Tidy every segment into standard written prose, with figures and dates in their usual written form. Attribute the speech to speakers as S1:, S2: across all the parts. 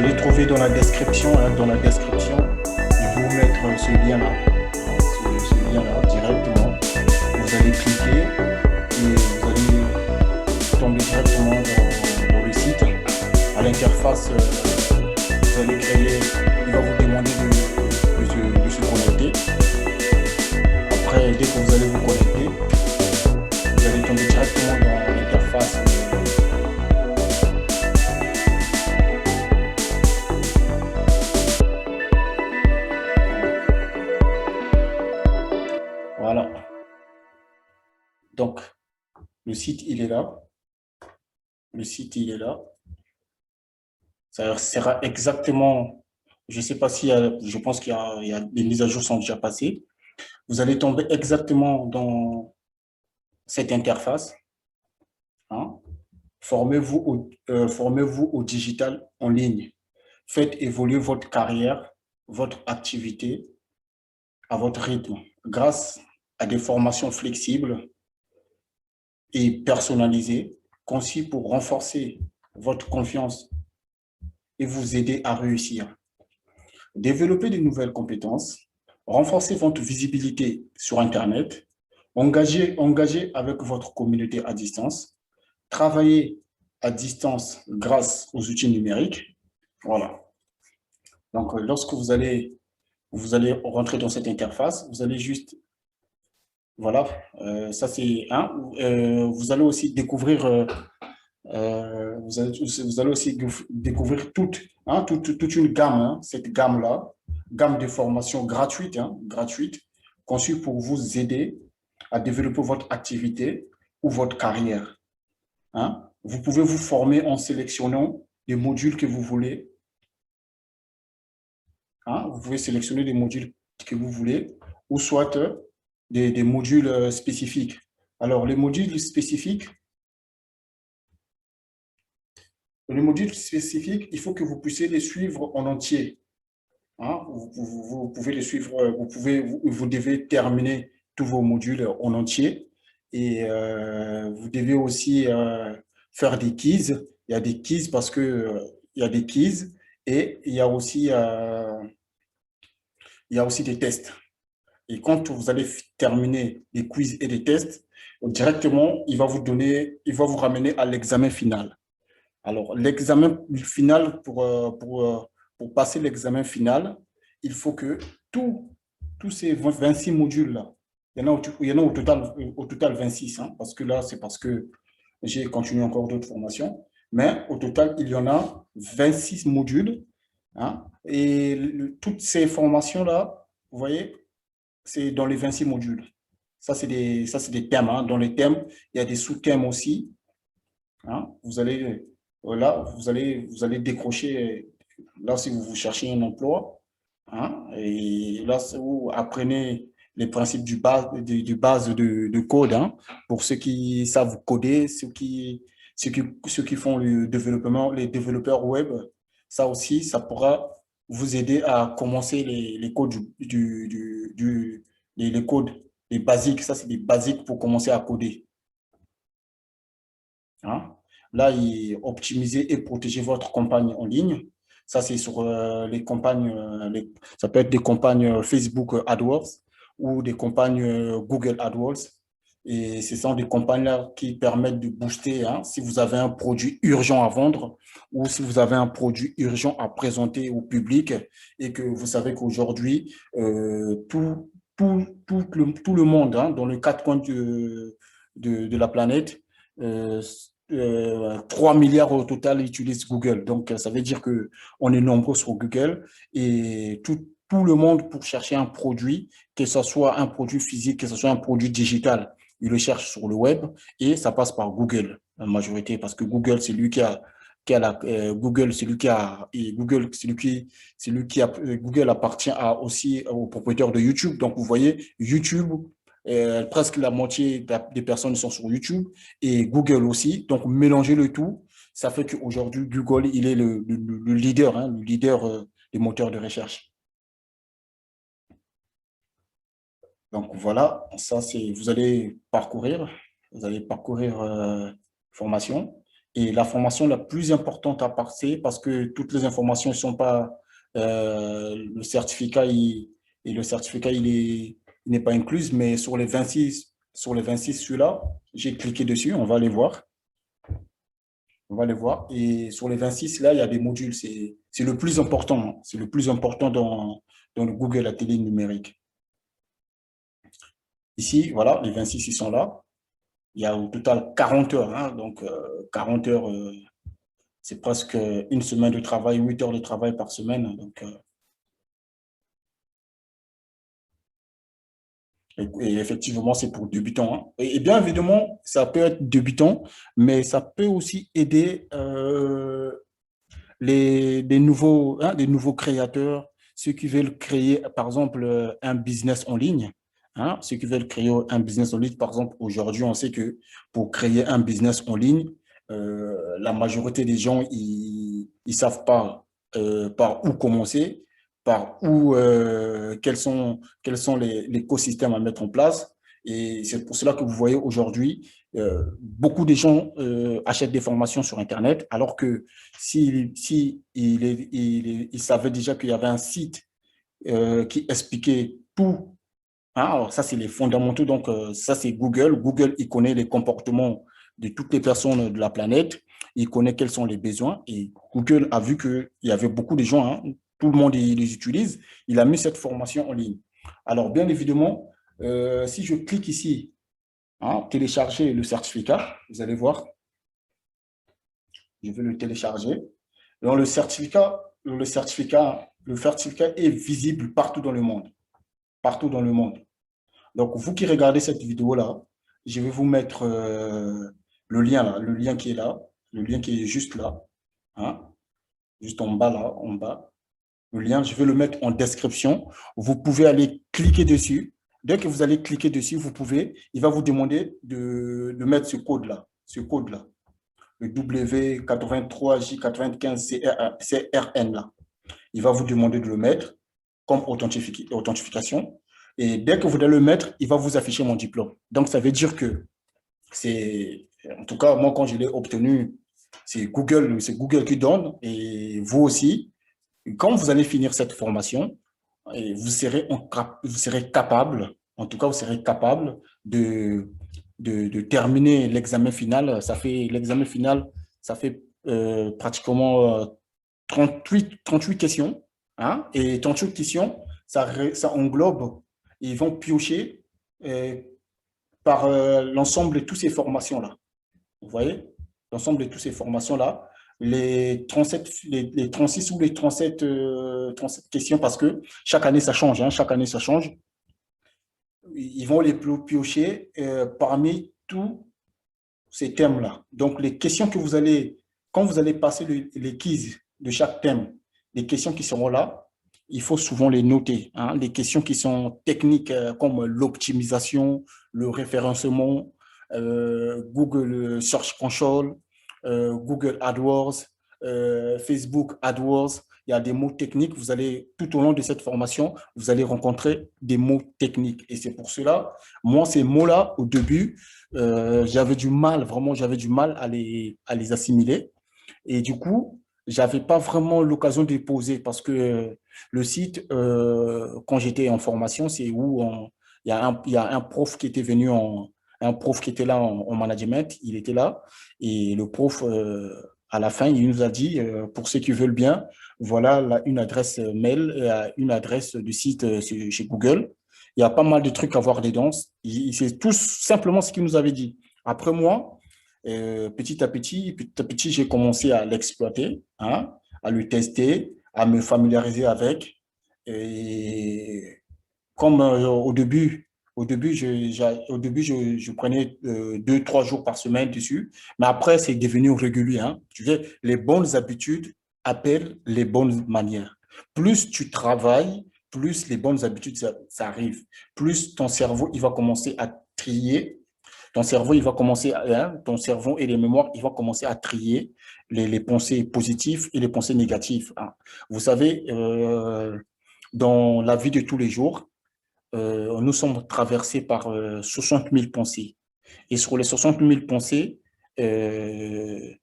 S1: allez trouver dans la description, hein, je vais vous mettre ce lien-là, ce lien-là directement. Vous allez cliquer et vous allez tomber directement dans le site. À l'interface, vous allez créer, il va vous demander de se connecter. Après, dès que vous allez vous connecter, vous allez tomber directement dans l'interface. Voilà. Donc, le site, il est là. Le site, il est là. Ça sera exactement, je ne sais pas si, je pense qu'il y a des mises à jour sont déjà passées. Vous allez tomber exactement dans cette interface. Hein. Formez-vous au digital en ligne. Faites évoluer votre carrière, votre activité à votre rythme grâce à des formations flexibles et personnalisées, conçues pour renforcer votre confiance et vous aider à réussir. Développer de nouvelles compétences, renforcer votre visibilité sur Internet, engager avec votre communauté à distance, travailler à distance grâce aux outils numériques. Voilà. Donc, lorsque vous allez rentrer dans cette interface, vous allez juste, voilà, ça c'est un. Vous allez aussi découvrir, vous allez aussi découvrir toute une gamme, hein, cette gamme-là, gamme de formations gratuites, hein, gratuites, conçues pour vous aider à développer votre activité ou votre carrière. Hein. Vous pouvez vous former en sélectionnant les modules que vous voulez. Hein. Vous pouvez sélectionner les modules que vous voulez ou soit des modules spécifiques. Alors, les modules spécifiques, il faut que vous puissiez les suivre en entier. Hein. Vous pouvez les suivre, vous devez terminer tous vos modules en entier et vous devez aussi faire des quiz. Il y a des quiz parce que il y a des quiz et il y a aussi des tests. Et quand vous allez terminer les quiz et les tests, directement, il va vous ramener à l'examen final. Alors, l'examen final, pour passer l'examen final, il faut que tous ces 26 modules-là, il y en a au total 26, hein, parce que là, c'est parce que j'ai continué encore d'autres formations, mais au total, il y en a 26 modules. Hein, et toutes ces formations-là, vous voyez, c'est dans les 26 modules. Ça, c'est des thèmes. Hein. Dans les thèmes, il y a des sous-thèmes aussi. Hein. Vous allez décrocher, là, si vous cherchez un emploi. Hein, et là, vous apprenez les principes du base de code. Hein, pour ceux qui savent coder, ceux qui font le développement, les développeurs web, ça aussi, ça pourra vous aider à commencer les codes les codes, les basiques. Ça, c'est des basiques pour commencer à coder. Hein. Là, optimiser et protéger votre campagne en ligne. Ça, c'est sur les campagnes, ça peut être des campagnes Facebook AdWords ou des campagnes Google AdWords. Et ce sont des campagnes-là qui permettent de booster, hein, si vous avez un produit urgent à vendre ou si vous avez un produit urgent à présenter au public et que vous savez qu'aujourd'hui, tout le monde, hein, dans les quatre coins de la planète, euh, 3 milliards au total utilisent Google. Donc, ça veut dire qu'on est nombreux sur Google et tout le monde pour chercher un produit, que ce soit un produit physique, que ce soit un produit digital, il le cherche sur le web et ça passe par Google, la majorité, parce que Google, c'est lui qui a Google, c'est lui qui a, et Google, c'est lui qui a, Google appartient aussi aux propriétaires de YouTube. Donc, vous voyez, YouTube, presque la moitié des personnes sont sur YouTube et Google aussi. Donc, mélanger le tout, ça fait qu'aujourd'hui, Google, il est le leader, hein, le leader des moteurs de recherche. Donc, voilà, ça, c'est, vous allez parcourir formation Et la formation la plus importante à passer, parce que toutes les informations ne sont pas, le certificat, et le certificat, il n'est pas inclus, mais sur les 26 celui-là, j'ai cliqué dessus, on va les voir. On va les voir. Et sur les 26 là, il y a des modules. C'est le plus important, hein. C'est le plus important dans le Google Atelier numérique. Ici, voilà, les 26 ils sont là. Il y a au total 40 heures, hein. Donc, 40 heures, c'est presque une semaine de travail, 8 heures de travail par semaine. Donc, et effectivement, c'est pour débutants, hein. Et bien évidemment, ça peut être débutant, mais ça peut aussi aider des nouveaux créateurs, ceux qui veulent créer, par exemple, un business en ligne. Hein, ceux qui veulent créer un business en ligne, par exemple, aujourd'hui, on sait que pour créer un business en ligne, la majorité des gens, ils ne savent pas par où commencer, par où, quels sont les l'écosystème à mettre en place. Et c'est pour cela que vous voyez aujourd'hui, beaucoup de gens achètent des formations sur Internet, alors que si il savait déjà qu'il y avait un site qui expliquait tout, hein, alors ça, c'est les fondamentaux. Donc, ça, c'est Google. Google, il connaît les comportements de toutes les personnes de la planète. Il connaît quels sont les besoins. Et Google a vu qu'il y avait beaucoup de gens, hein, tout le monde les utilise. Il a mis cette formation en ligne. Alors, bien évidemment, si je clique ici, hein, télécharger le certificat, vous allez voir, je vais le télécharger. Donc, le certificat est visible partout dans le monde. Partout dans le monde. Donc, vous qui regardez cette vidéo-là, je vais vous mettre le lien là, le lien qui est là, le lien qui est juste là, hein, juste en bas là, en bas. Le lien, je vais le mettre en description. Vous pouvez aller cliquer dessus. Dès que vous allez cliquer dessus, il va vous demander de mettre ce code-là, le W83J95CRN là. Il va vous demander de le mettre comme authentification. Et dès que vous allez le mettre, il va vous afficher mon diplôme. Donc, ça veut dire que en tout cas, moi, quand je l'ai obtenu, c'est Google qui donne. Et vous aussi, quand vous allez finir cette formation, et vous serez capable, en tout cas, vous serez capable de terminer l'examen final. L'examen final, ça fait pratiquement 38 questions, hein, et 38 questions, ça englobe, ils vont piocher euh, par l'ensemble de toutes ces formations-là. Vous voyez? L'ensemble de toutes ces formations-là, les 36 ou les 37 questions, parce que chaque année, ça change, hein, chaque année, ça change. Ils vont les piocher parmi tous ces thèmes-là. Donc, les questions que quand vous allez passer les quiz de chaque thème, les questions qui seront là, il faut souvent les noter, hein. Les questions qui sont techniques comme l'optimisation, le référencement, Google Search Console, Google AdWords, Facebook AdWords. Il y a des mots techniques. Tout au long de cette formation, vous allez rencontrer des mots techniques. Et c'est pour cela, moi, ces mots-là, au début, j'avais du mal, vraiment, j'avais du mal à les assimiler. Et du coup, j'avais pas vraiment l'occasion de les poser parce que le site, quand j'étais en formation, c'est où il y a un prof qui était un prof qui était là en management, il était là. Et le prof, à la fin, il nous a dit, pour ceux qui veulent bien, voilà une adresse mail, une adresse de site chez Google. Il y a pas mal de trucs à voir dedans. C'est tout simplement ce qu'il nous avait dit. Après moi, petit à petit, j'ai commencé à l'exploiter, hein, à le tester, à me familiariser avec. Et comme au début, je prenais 2, 3 jours par semaine dessus, mais après, c'est devenu régulier, hein. Tu sais, les bonnes habitudes appellent les bonnes manières. Plus tu travailles, plus les bonnes habitudes, ça arrive. Plus ton cerveau, il va commencer à trier. Ton cerveau, il va commencer, hein, ton cerveau et les mémoires, il va commencer à trier les pensées positives et les pensées négatives, hein. Vous savez, dans la vie de tous les jours, nous sommes traversés par 60 000 pensées. Et sur les 60 000 pensées, euh,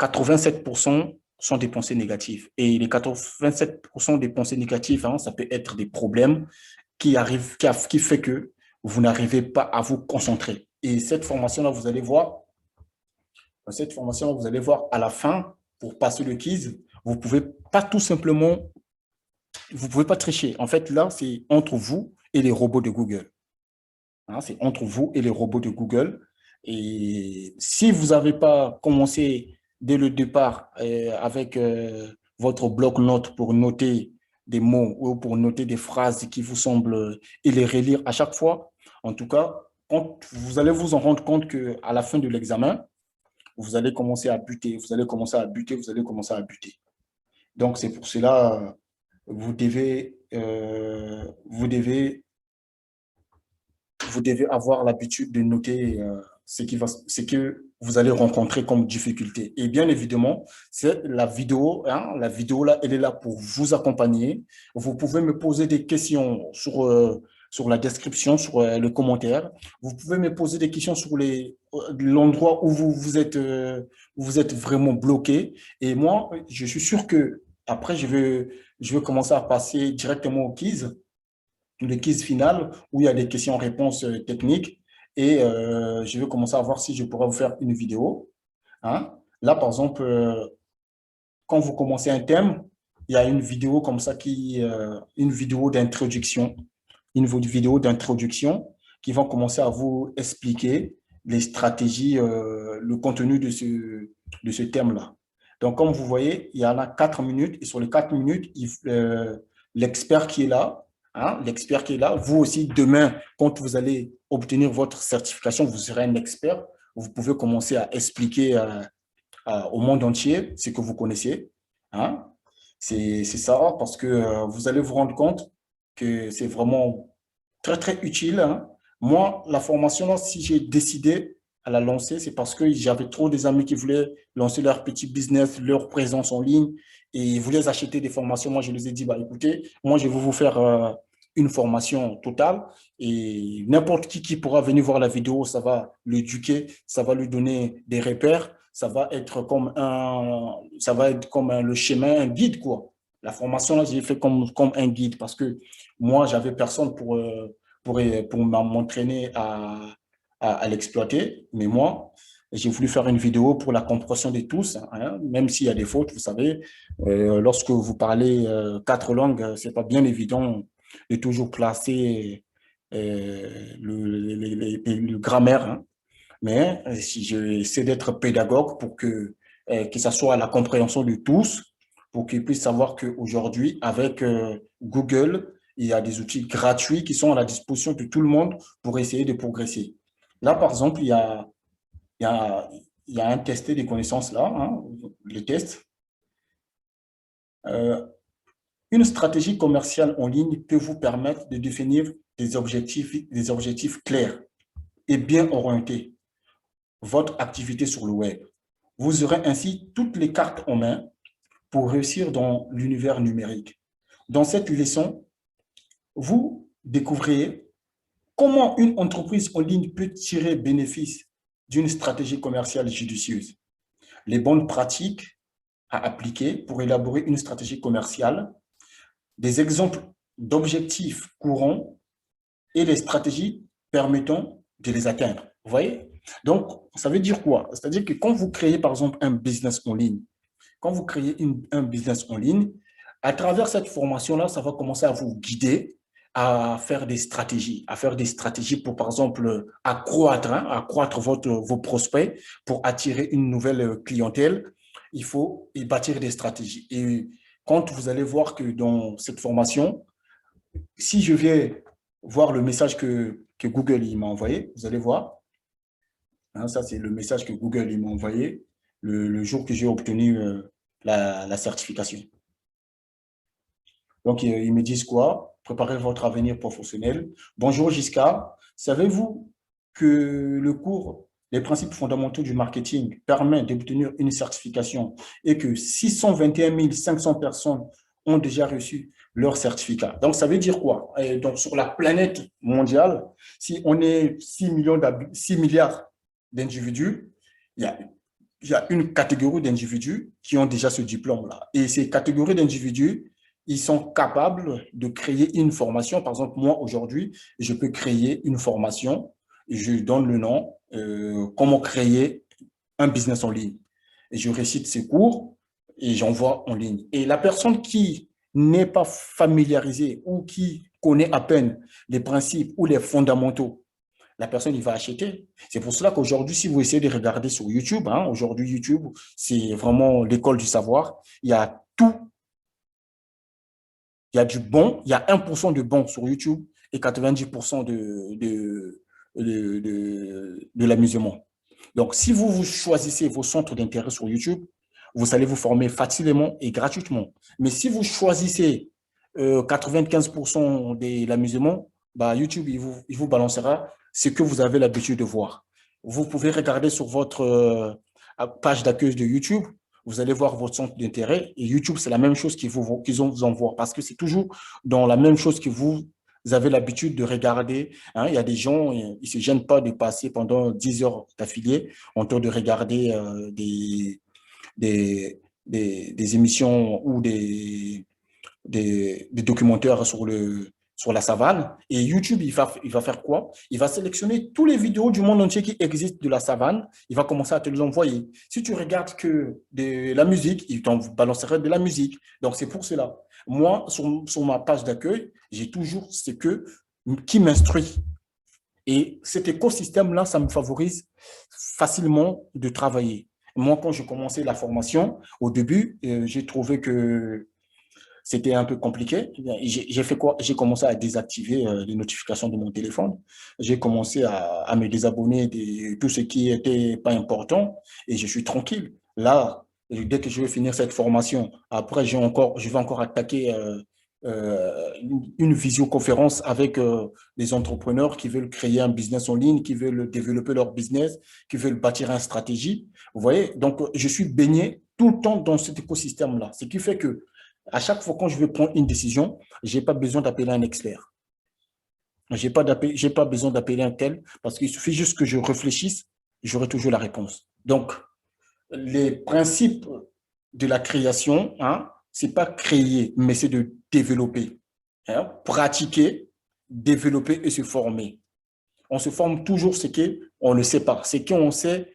S1: 87% sont des pensées négatives. Et les 87% des pensées négatives, hein, ça peut être des problèmes qui fait que vous n'arrivez pas à vous concentrer. Et cette formation-là, vous allez voir, à la fin, pour passer le quiz, vous ne pouvez pas tout simplement, vous ne pouvez pas tricher. En fait, là, c'est entre vous et les robots de Google. Hein, c'est entre vous et les robots de Google. Et si vous n'avez pas commencé dès le départ avec votre bloc-notes pour noter des mots ou pour noter des phrases qui vous semblent et les relire à chaque fois, en tout cas, quand vous allez vous en rendre compte qu'à la fin de l'examen, vous allez commencer à buter, vous allez commencer à buter, vous allez commencer à buter. Donc, c'est pour cela, vous devez avoir l'habitude de noter ce que vous allez rencontrer comme difficulté. Et bien évidemment, c'est la vidéo. Hein, la vidéo, là, elle est là pour vous accompagner. Vous pouvez me poser des questions sur la description, sur le commentaire. Vous pouvez me poser des questions sur l'endroit où vous êtes vraiment bloqué. Et moi, je suis sûr que après, je vais commencer à passer directement au quiz, le quiz final où il y a des questions-réponses techniques et je vais commencer à voir si je pourrais vous faire une vidéo. Hein. Là, par exemple, quand vous commencez un thème, il y a une vidéo comme ça une vidéo d'introduction, qui va commencer à vous expliquer les stratégies, le contenu de ce thème-là. Donc, comme vous voyez, il y en a 4 minutes et sur les 4 minutes, l'expert qui est là, hein, l'expert qui est là, vous aussi, demain, quand vous allez obtenir votre certification, vous serez un expert. Vous pouvez commencer à expliquer au monde entier ce que vous connaissez. Hein. C'est ça, parce que vous allez vous rendre compte que c'est vraiment très, très utile. Hein. Moi, la formation, là, si j'ai décidé à la lancer, c'est parce que j'avais trop des amis qui voulaient lancer leur petit business, leur présence en ligne, et ils voulaient acheter des formations. Moi, je les ai dit, bah, écoutez, moi, je vais vous faire une formation totale, et n'importe qui pourra venir voir la vidéo, ça va l'éduquer, ça va lui donner des repères, ça va être comme le chemin, un guide, quoi. La formation, là, j'ai fait comme un guide parce que moi, j'avais personne pour m'entraîner à l'exploiter. Mais moi, j'ai voulu faire une vidéo pour la compréhension de tous, hein, même s'il y a des fautes, vous savez. Lorsque vous parlez 4 langues, c'est pas bien évident de toujours placer le grammaire. Hein. Mais si j'essaie d'être pédagogue pour que ça soit à la compréhension de tous, pour qu'ils puissent savoir qu'aujourd'hui, avec Google, il y a des outils gratuits qui sont à la disposition de tout le monde pour essayer de progresser. Là, par exemple, il y a, il y a un test des connaissances là, hein, les tests. Une stratégie commerciale en ligne peut vous permettre de définir des objectifs clairs et bien orientés votre activité sur le web. Vous aurez ainsi toutes les cartes en main pour réussir dans l'univers numérique. Dans cette leçon, vous découvrirez comment une entreprise en ligne peut tirer bénéfice d'une stratégie commerciale judicieuse, les bonnes pratiques à appliquer pour élaborer une stratégie commerciale, des exemples d'objectifs courants et les stratégies permettant de les atteindre. Vous voyez? Donc, ça veut dire quoi? C'est-à-dire que quand vous créez, par exemple, un business en ligne, un business en ligne, à travers cette formation-là, ça va commencer à vous guider à faire des stratégies, pour, par exemple, accroître vos prospects pour attirer une nouvelle clientèle. Il faut y bâtir des stratégies. Et quand vous allez voir que dans cette formation, si je vais voir le message que Google m'a envoyé, vous allez voir, hein, ça c'est le message que Google m'a envoyé le jour que j'ai obtenu la certification. Donc, ils me disent quoi? Préparez votre avenir professionnel. Bonjour Giscard, savez-vous que le cours Les principes fondamentaux du marketing permet d'obtenir une certification et que 621 500 personnes ont déjà reçu leur certificat. Donc, ça veut dire quoi? Et donc, sur la planète mondiale, si on est 6 milliards d'individus, il y a il y a une catégorie d'individus qui ont déjà ce diplôme-là. Et ces catégories d'individus, ils sont capables de créer une formation. Par exemple, moi, aujourd'hui, je peux créer une formation. Je donne le nom, comment créer un business en ligne. Et je récite ces cours et j'envoie en ligne. Et la personne qui n'est pas familiarisée ou qui connaît à peine les principes ou les fondamentaux, la personne, il va acheter. C'est pour cela qu'aujourd'hui, si vous essayez de regarder sur YouTube, hein, aujourd'hui, YouTube, c'est vraiment l'école du savoir. Il y a tout. Il y a du bon. Il y a 1% de bon sur YouTube et 90% de l'amusement. Donc, si vous choisissez vos centres d'intérêt sur YouTube, vous allez vous former facilement et gratuitement. Mais si vous choisissez 95% de l'amusement, bah, YouTube, il vous balancera ce que vous avez l'habitude de voir. Vous pouvez regarder sur votre page d'accueil de YouTube, vous allez voir votre centre d'intérêt et YouTube, c'est la même chose qu'ils vous envoient parce que c'est toujours dans la même chose que vous avez l'habitude de regarder. Hein. Il y a des gens, ils ne se gênent pas de passer pendant 10 heures d'affilée en train de regarder des émissions ou des documentaires sur la savane. Et YouTube, il va faire quoi? Il va sélectionner tous les vidéos du monde entier qui existent de la savane. Il va commencer à te les envoyer. Si tu regardes que de la musique, il t'en balancerait de la musique. Donc, c'est pour cela. Moi, sur ma page d'accueil, j'ai toujours qui m'instruit. Et cet écosystème-là, ça me favorise facilement de travailler. Moi, quand j'ai commencé la formation, au début, j'ai trouvé que c'était un peu compliqué. J'ai fait quoi? J'ai commencé à désactiver les notifications de mon téléphone. J'ai commencé à me désabonner de tout ce qui n'était pas important et je suis tranquille. Là, dès que je vais finir cette formation, après, je vais encore attaquer une visioconférence avec des entrepreneurs qui veulent créer un business en ligne, qui veulent développer leur business, qui veulent bâtir une stratégie. Vous voyez? Donc, je suis baigné tout le temps dans cet écosystème-là. Ce qui fait que à chaque fois quand je vais prendre une décision, je n'ai pas besoin d'appeler un expert. J'ai pas besoin d'appeler un tel parce qu'il suffit juste que je réfléchisse, j'aurai toujours la réponse. Donc, les principes de la création, hein, ce n'est pas créer, mais c'est de développer, hein, pratiquer, développer et se former. On se forme toujours ce qu'on ne sait pas. Ce qu'on sait,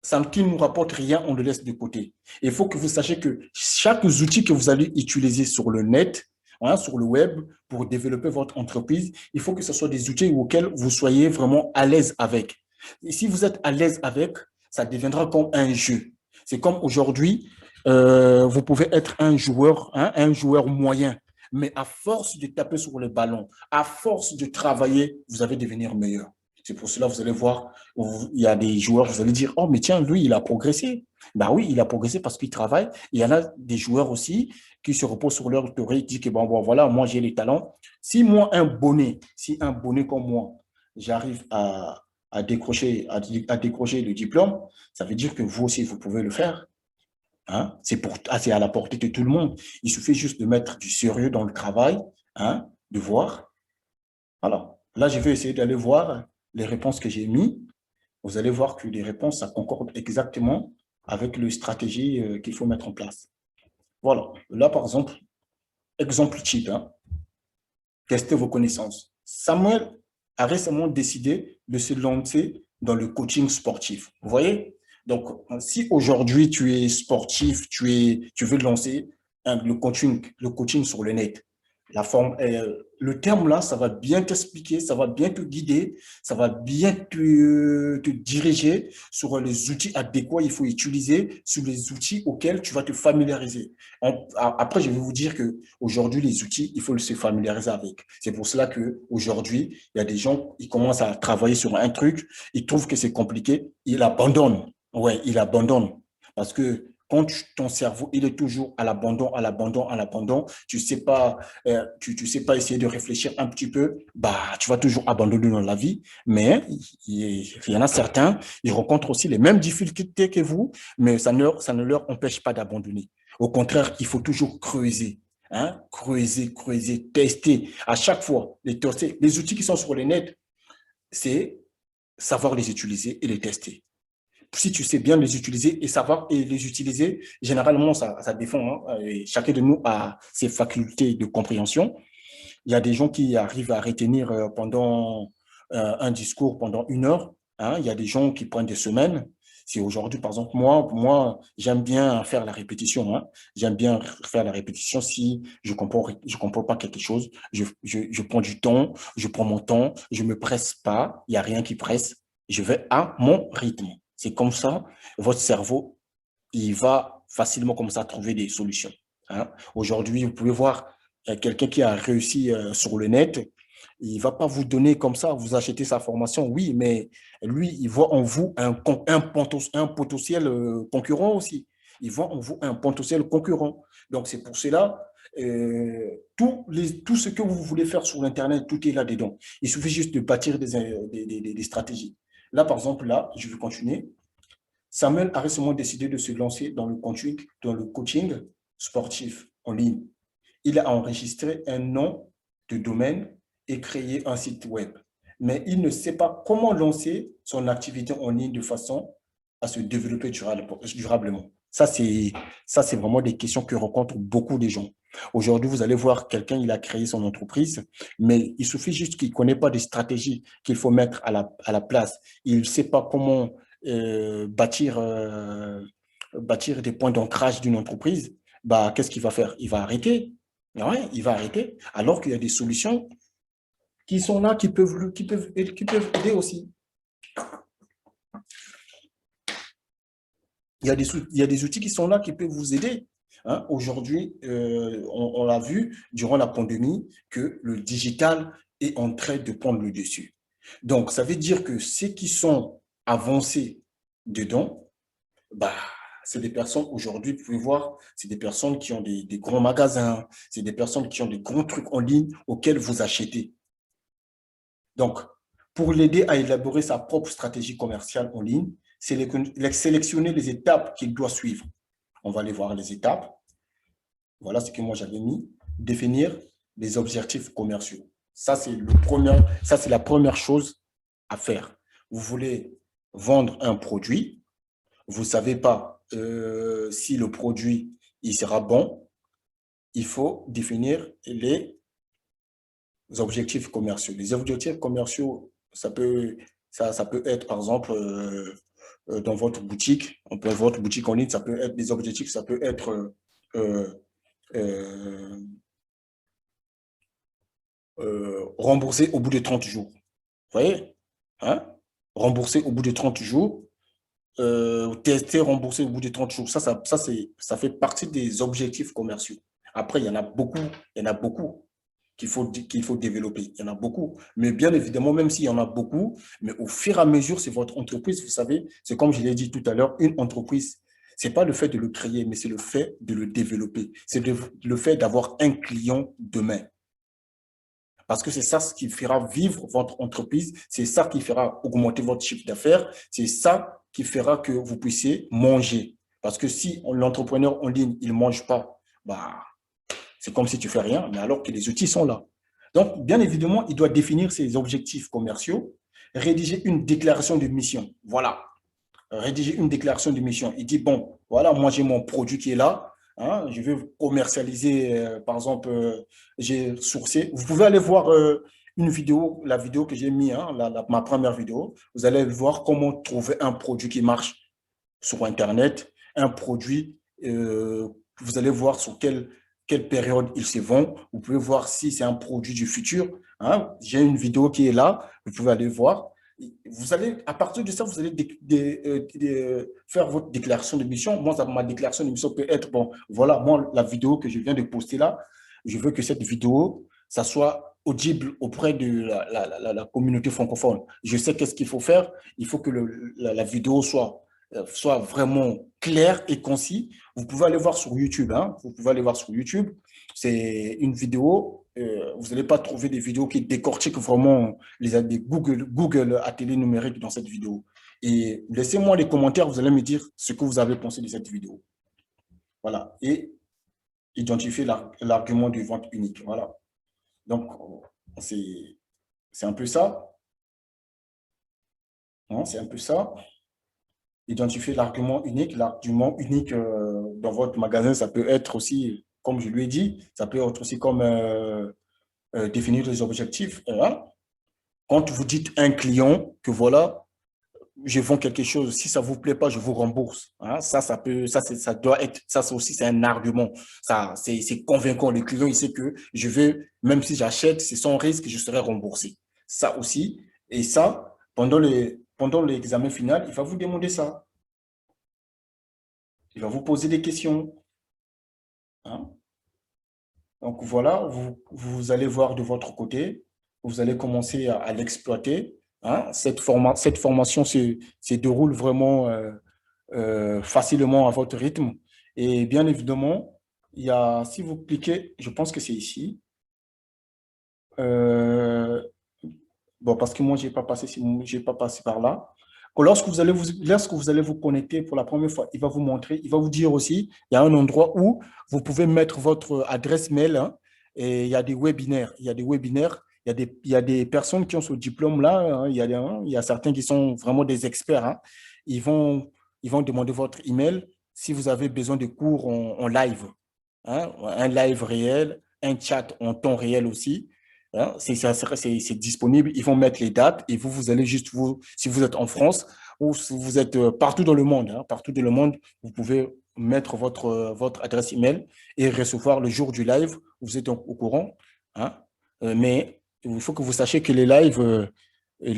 S1: ça qui ne nous rapporte rien, on le laisse de côté. Il faut que vous sachiez que chaque outil que vous allez utiliser sur le net, hein, sur le web, pour développer votre entreprise, il faut que ce soit des outils auxquels vous soyez vraiment à l'aise avec. Et si vous êtes à l'aise avec, ça deviendra comme un jeu. C'est comme aujourd'hui, vous pouvez être hein, un joueur moyen, mais à force de taper sur le ballon, à force de travailler, vous allez devenir meilleur. C'est pour cela que vous allez voir, il y a des joueurs, vous allez dire, oh, mais tiens, lui, il a progressé. Ben oui, il a progressé parce qu'il travaille. Il y en a des joueurs aussi qui se reposent sur leur théorie, qui disent que bon, voilà, moi, j'ai les talents. Si un bonnet comme moi, j'arrive à décrocher le diplôme, ça veut dire que vous aussi, vous pouvez le faire. Hein? C'est à la portée de tout le monde. Il suffit juste de mettre du sérieux dans le travail, hein, de voir. Alors, là, je vais essayer d'aller voir les réponses que j'ai mises. Vous allez voir que les réponses, ça concorde exactement avec les stratégies qu'il faut mettre en place. Voilà. Là, par exemple, exemple type, hein, tester vos connaissances. Samuel a récemment décidé de se lancer dans le coaching sportif. Vous voyez? Donc, si aujourd'hui tu es sportif, tu veux lancer le coaching sur le net, le terme là, ça va bien t'expliquer, ça va bien te guider, ça va bien te diriger sur les outils adéquats il faut utiliser, sur les outils auxquels tu vas te familiariser. Après, je vais vous dire que aujourd'hui les outils, il faut se familiariser avec. C'est pour cela que aujourd'hui, il y a des gens, ils commencent à travailler sur un truc, ils trouvent que c'est compliqué, ils abandonnent. Ouais, ils abandonnent parce que quand ton cerveau, il est toujours à l'abandon, à l'abandon, à l'abandon, tu sais pas, tu sais pas essayer de réfléchir un petit peu, bah, tu vas toujours abandonner dans la vie. Mais il y en a certains, ils rencontrent aussi les mêmes difficultés que vous, mais ça ne leur empêche pas d'abandonner. Au contraire, il faut toujours creuser. Hein? Creuser, creuser, tester. À chaque fois, tester. Les outils qui sont sur les net, c'est savoir les utiliser et les tester. Si tu sais bien les utiliser et savoir et les utiliser, généralement, ça défend. Hein, et chacun de nous a ses facultés de compréhension. Il y a des gens qui arrivent à retenir pendant un discours pendant 1 heure. Hein. Il y a des gens qui prennent des semaines. Si aujourd'hui, par exemple, moi j'aime bien faire la répétition. Hein. J'aime bien faire la répétition. Si je comprends pas quelque chose, je prends du temps, je prends mon temps, je me presse pas. Il n'y a rien qui presse. Je vais à mon rythme. C'est comme ça, votre cerveau, il va facilement commencer à trouver des solutions. Hein. Aujourd'hui, vous pouvez voir quelqu'un qui a réussi sur le net, il ne va pas vous donner comme ça, vous achetez sa formation, oui, mais lui, il voit en vous un potentiel concurrent aussi. Il voit en vous un potentiel concurrent. Donc, c'est pour cela, tout ce que vous voulez faire sur l'Internet, tout est là-dedans. Il suffit juste de bâtir des stratégies. Là, par exemple, là, je vais continuer. Samuel a récemment décidé de se lancer dans le coaching sportif en ligne. Il a enregistré un nom de domaine et créé un site web. Mais il ne sait pas comment lancer son activité en ligne de façon à se développer durablement. Ça, c'est vraiment des questions que rencontrent beaucoup de gens. Aujourd'hui, vous allez voir quelqu'un, il a créé son entreprise, mais il suffit juste qu'il ne connaît pas des stratégies qu'il faut mettre à la place. Il ne sait pas comment bâtir des points d'ancrage d'une entreprise. Bah, qu'est-ce qu'il va faire? Il va arrêter. Ouais, il va arrêter. Alors qu'il y a des solutions qui sont là, qui peuvent aider aussi. Il y a des outils qui sont là qui peuvent vous aider. Hein. Aujourd'hui, on l'a vu durant la pandémie que le digital est en train de prendre le dessus. Donc, ça veut dire que ceux qui sont avancés dedans, bah, c'est des personnes, aujourd'hui, vous pouvez voir, c'est des personnes qui ont des grands magasins, c'est des personnes qui ont des grands trucs en ligne auxquels vous achetez. Donc, pour l'aider à élaborer sa propre stratégie commerciale en ligne, sélectionner les étapes qu'il doit suivre. On va aller voir les étapes. Voilà ce que moi j'avais mis. Définir les objectifs commerciaux. Ça, c'est la première chose à faire. Vous voulez vendre un produit, vous ne savez pas si le produit il sera bon, il faut définir les objectifs commerciaux. Les objectifs commerciaux, ça peut être, par exemple, dans votre boutique, votre boutique en ligne, ça peut être des objectifs, ça peut être euh, euh, remboursé au bout de 30 jours. Vous voyez? Hein? Remboursé au bout de 30 jours, tester, rembourser au bout de 30 jours. Ça fait partie des objectifs commerciaux. Après, il y en a beaucoup qu'il faut développer. Il y en a beaucoup. Mais bien évidemment, même s'il y en a beaucoup, mais au fur et à mesure, c'est votre entreprise. Vous savez, c'est comme je l'ai dit tout à l'heure, une entreprise, c'est pas le fait de le créer, mais c'est le fait de le développer. C'est le fait d'avoir un client demain. Parce que c'est ça ce qui fera vivre votre entreprise, c'est ça qui fera augmenter votre chiffre d'affaires, c'est ça qui fera que vous puissiez manger. Parce que si l'entrepreneur en ligne, il ne mange pas, bah, c'est comme si tu fais rien, mais alors que les outils sont là. Donc, bien évidemment, il doit définir ses objectifs commerciaux, rédiger une déclaration de mission. Voilà, rédiger une déclaration de mission. Il dit, bon, voilà, moi j'ai mon produit qui est là, hein, je vais commercialiser, par exemple, j'ai sourcé. Vous pouvez aller voir une vidéo, la vidéo que j'ai mis, hein, ma première vidéo. Vous allez voir comment trouver un produit qui marche sur Internet, un produit, vous allez voir sur quelle période il se vend. Vous pouvez voir si c'est un produit du futur. Hein. J'ai une vidéo qui est là, vous pouvez aller voir. Vous allez, à partir de ça, vous allez faire votre déclaration de mission. Moi, ma déclaration de mission peut être, bon, voilà, moi, la vidéo que je viens de poster là, je veux que cette vidéo, ça soit audible auprès de la communauté francophone. Je sais qu'est-ce qu'il faut faire. Il faut que la vidéo soit vraiment clair et concis. Vous pouvez aller voir sur YouTube. Hein. Vous pouvez aller voir sur YouTube. C'est une vidéo. Vous n'allez pas trouver des vidéos qui décortiquent vraiment les Google à télé numérique dans cette vidéo. Et laissez-moi les commentaires. Vous allez me dire ce que vous avez pensé de cette vidéo. Voilà. Et identifier l'argument de vente unique. Voilà. Donc, c'est un peu ça. Hein, c'est un peu ça. identifier l'argument unique. L'argument unique dans votre magasin, ça peut être aussi, comme je lui ai dit, ça peut être aussi comme définir les objectifs. Hein. Quand vous dites à un client que voilà, je vends quelque chose, si ça vous plaît pas, je vous rembourse. Hein. Ça peut, ça doit être, ça aussi, c'est un argument. Ça, c'est convaincant. Le client, il sait que je vais, même si j'achète, c'est sans risque, je serai remboursé. Ça aussi. Et ça, pendant l'examen final, il va vous demander ça. Il va vous poser des questions. Hein. Donc voilà, vous allez voir de votre côté, vous allez commencer à l'exploiter. Hein. Cette formation se déroule vraiment facilement à votre rythme. Et bien évidemment, il y a, si vous cliquez, je pense que c'est ici. Euh, bon, parce que moi, j'ai pas passé par là. Lorsque vous allez vous connecter pour la première fois, il va vous montrer, il va vous dire aussi, il y a un endroit où vous pouvez mettre votre adresse mail, hein, et il y a des webinaires. Il y a des webinaires, il y a des personnes qui ont ce diplôme-là, hein, il y a certains qui sont vraiment des experts. Hein. Ils vont, ils vont demander votre email si vous avez besoin de cours en live, hein, un live réel, un chat en temps réel aussi. Hein, c'est disponible. Ils vont mettre les dates et vous allez juste, si vous êtes en France ou si vous êtes partout dans le monde, hein, partout dans le monde, vous pouvez mettre votre adresse email et recevoir le jour du live. Vous êtes au courant. Hein, mais il faut que vous sachiez que les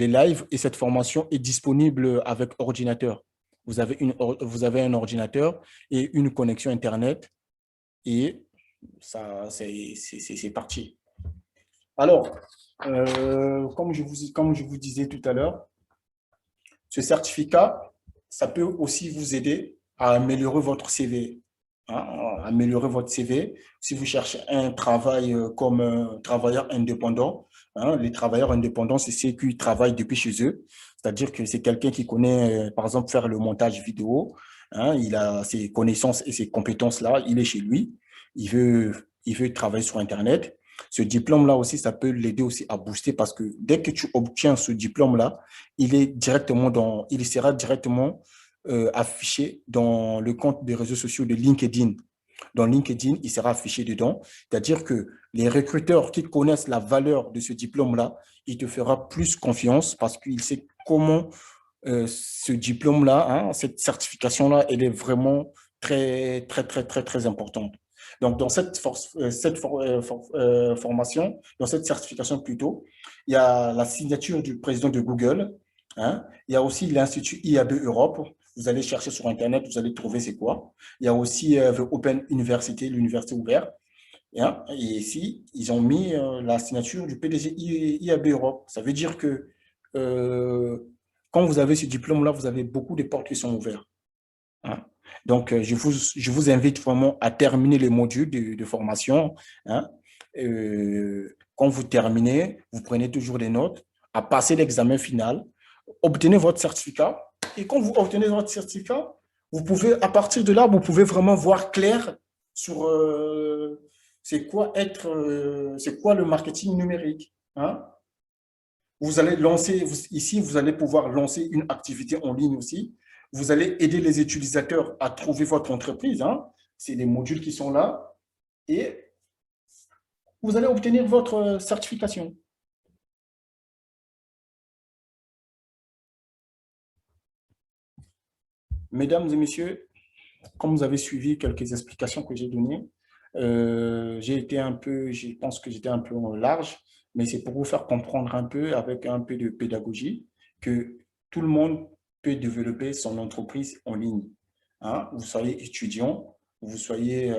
S1: lives et cette formation est disponible avec ordinateur. Vous avez un ordinateur et une connexion Internet et ça, c'est parti. Alors, comme je vous disais tout à l'heure, ce certificat, ça peut aussi vous aider à améliorer votre CV. Hein, à améliorer votre CV. Si vous cherchez un travail comme travailleur indépendant, hein, les travailleurs indépendants, c'est ceux qui travaillent depuis chez eux. C'est-à-dire que c'est quelqu'un qui connaît, par exemple, faire le montage vidéo. Hein, il a ses connaissances et ses compétences-là, il est chez lui. Il veut travailler sur Internet. Ce diplôme-là aussi, ça peut l'aider aussi à booster parce que dès que tu obtiens ce diplôme-là, il sera directement affiché dans le compte des réseaux sociaux de LinkedIn. Dans LinkedIn, il sera affiché dedans. C'est-à-dire que les recruteurs qui connaissent la valeur de ce diplôme-là, il te fera plus confiance parce qu'il sait comment ce diplôme-là, hein, cette certification-là, elle est vraiment très importante. Donc, dans cette formation, dans cette certification plutôt, il y a la signature du président de Google. Hein, il y a aussi l'Institut IAB Europe. Vous allez chercher sur Internet, vous allez trouver c'est quoi. Il y a aussi the Open University, l'université ouverte. Hein, et ici, ils ont mis la signature du PDG IAB Europe. Ça veut dire que euh, quand vous avez ce diplôme-là, vous avez beaucoup de portes qui sont ouvertes. Hein. Donc, je vous invite vraiment à terminer les modules de formation. Hein. Quand vous terminez, vous prenez toujours des notes, à passer l'examen final, obtenez votre certificat. Et quand vous obtenez votre certificat, vous pouvez, à partir de là, vous pouvez vraiment voir clair sur c'est quoi le marketing numérique. Hein. Vous allez lancer, ici, vous allez pouvoir lancer une activité en ligne aussi. Vous allez aider les utilisateurs à trouver votre entreprise. Hein. C'est les modules qui sont là. Et vous allez obtenir votre certification. Mesdames et messieurs, comme vous avez suivi quelques explications que j'ai données, j'ai été un peu, je pense que j'étais un peu en large, mais c'est pour vous faire comprendre un peu, avec un peu de pédagogie, que tout le monde peut développer son entreprise en ligne. Hein? Vous soyez étudiant, soyez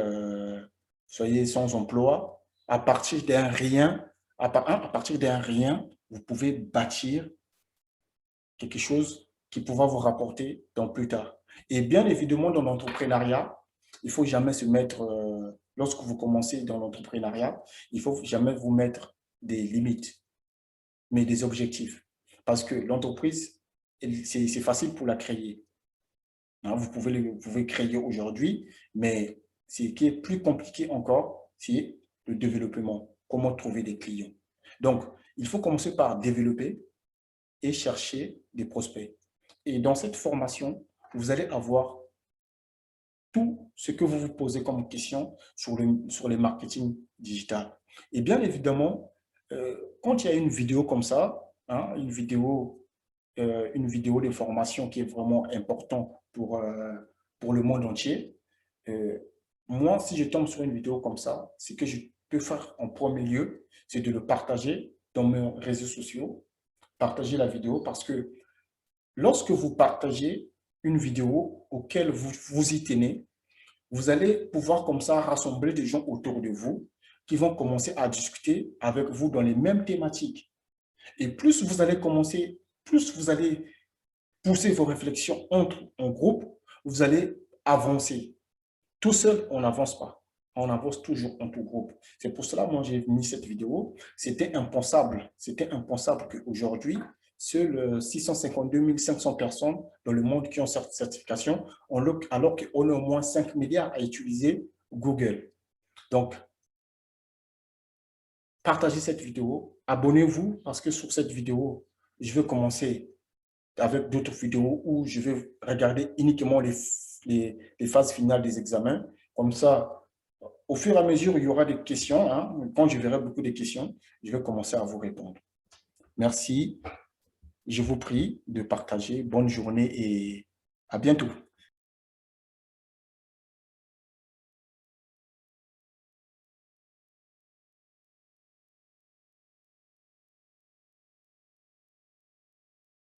S1: sans emploi, à partir d'un rien, à partir d'un rien, vous pouvez bâtir quelque chose qui pourra vous rapporter dans plus tard. Et bien évidemment, dans l'entrepreneuriat, il ne faut jamais se mettre, lorsque vous commencez dans l'entrepreneuriat, il ne faut jamais vous mettre des limites, mais des objectifs. Parce que l'entreprise, c'est facile pour la créer. Hein, vous pouvez créer aujourd'hui, mais ce qui est plus compliqué encore, c'est le développement. Comment trouver des clients. Donc, il faut commencer par développer et chercher des prospects. Et dans cette formation, vous allez avoir tout ce que vous vous posez comme question sur les marketing digital. Et bien évidemment, quand il y a une vidéo comme ça, hein, une vidéo de formation qui est vraiment importante pour le monde entier, euh, moi, si je tombe sur une vidéo comme ça, ce que je peux faire en premier lieu, c'est de le partager dans mes réseaux sociaux, partager la vidéo parce que lorsque vous partagez une vidéo auquel vous y tenez, vous allez pouvoir comme ça rassembler des gens autour de vous qui vont commencer à discuter avec vous dans les mêmes thématiques. Et plus vous allez commencer, plus vous allez pousser vos réflexions en groupe, vous allez avancer. Tout seul, on n'avance pas. On avance toujours en tout groupe. C'est pour cela, moi, j'ai mis cette vidéo. C'était impensable. C'était impensable qu'aujourd'hui, seuls 652 500 personnes dans le monde qui ont cette certification, alors qu'on a au moins 5 milliards à utiliser Google. Donc, partagez cette vidéo. Abonnez-vous parce que sur cette vidéo, je vais commencer avec d'autres vidéos où je vais regarder uniquement les phases finales des examens. Comme ça, au fur et à mesure, il y aura des questions. Hein. Quand je verrai beaucoup de questions, je vais commencer à vous répondre. Merci. Je vous prie de partager. Bonne journée et à bientôt.